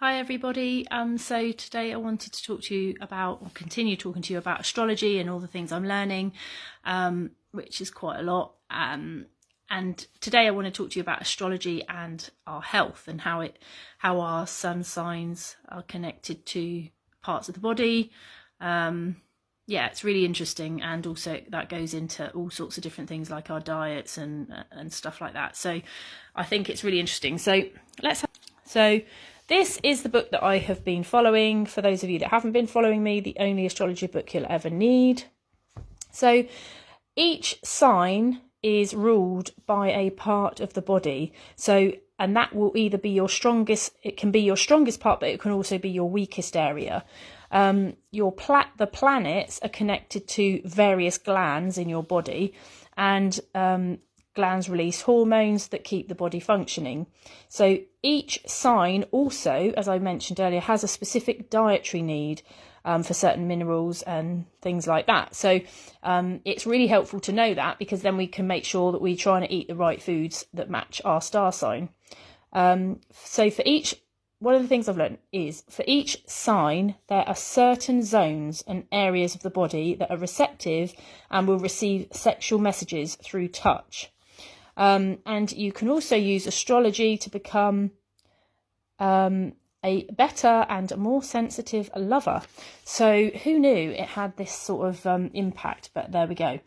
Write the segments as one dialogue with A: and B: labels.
A: Hi everybody. So today I wanted to talk to you about, or continue talking to you about astrology and all the things I'm learning, which is quite a lot. And today I want to talk to you about astrology and our health and how our sun signs are connected to parts of the body. Yeah, it's really interesting, and also that goes into all sorts of different things like our diets and stuff like that. So I think it's really interesting. So this is the book that I have been following. For those of you that haven't been following me, the only astrology book you'll ever need. So each sign is ruled by a part of the body. And that will either be your strongest, it can be your strongest part, but it can also be your weakest area. The planets are connected to various glands in your body, and glands release hormones that keep the body functioning. So each sign also, as I mentioned earlier, has a specific dietary need for certain minerals and things like that. So it's really helpful to know that, because then we can make sure that we try and eat the right foods that match our star sign. So for each, one of the things I've learned is for each sign, there are certain zones and areas of the body that are receptive and will receive sexual messages through touch. And you can also use astrology to become a better and a more sensitive lover. So who knew it had this sort of impact? But there we go.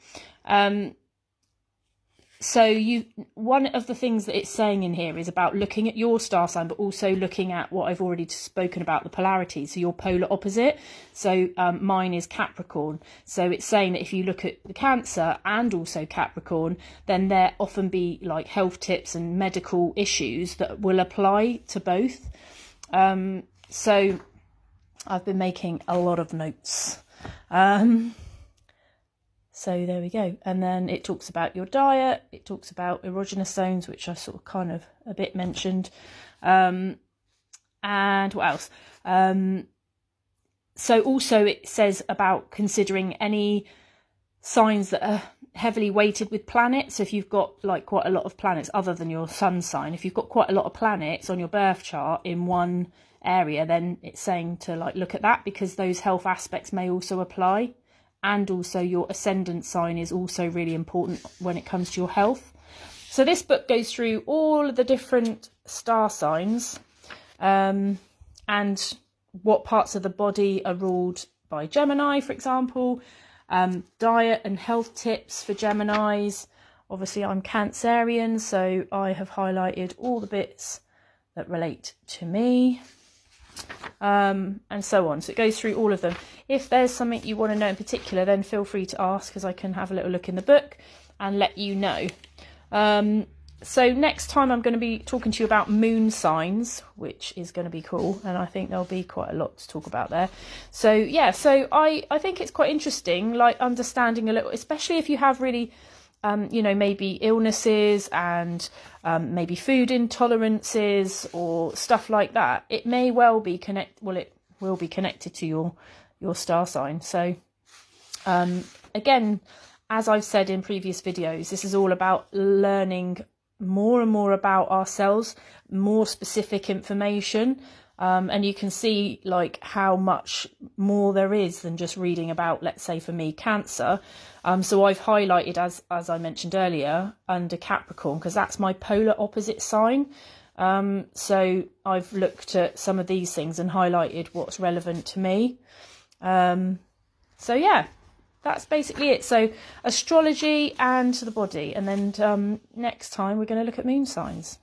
A: One of the things that it's saying in here is about looking at your star sign, but also looking at what I've already spoken about, the polarity, so your polar opposite. So mine is Capricorn. So it's saying that if you look at the Cancer and also Capricorn, then there often be like health tips and medical issues that will apply to both. So I've been making a lot of notes. So there we go. And then it talks about your diet. It talks about erogenous zones, which I sort of kind of a bit mentioned. And what else? So also it says about considering any signs that are heavily weighted with planets. So if you've got like quite a lot of planets other than your sun sign, if you've got quite a lot of planets on your birth chart in one area, then it's saying to like look at that, because those health aspects may also apply. And also your ascendant sign is also really important when it comes to your health. So this book goes through all of the different star signs and what parts of the body are ruled by Gemini, for example, diet and health tips for Geminis. Obviously I'm Cancerian, so I have highlighted all the bits that relate to me. And so on. So it goes through all of them. If there's something you want to know in particular, then feel free to ask, because I can have a little look in the book and let you know. So next time I'm going to be talking to you about moon signs, which is going to be cool, and I think there'll be quite a lot to talk about there. So yeah, so I think it's quite interesting, like understanding a little, especially if you have really maybe illnesses and maybe food intolerances or stuff like that. It may well be it will be connected to your star sign. So again, as I've said in previous videos, this is all about learning more and more about ourselves, more specific information. And you can see like how much more there is than just reading about, let's say for me, Cancer. So I've highlighted, as I mentioned earlier, under Capricorn, because that's my polar opposite sign. So I've looked at some of these things and highlighted what's relevant to me. So yeah, that's basically it. So astrology and the body. And then next time we're going to look at moon signs.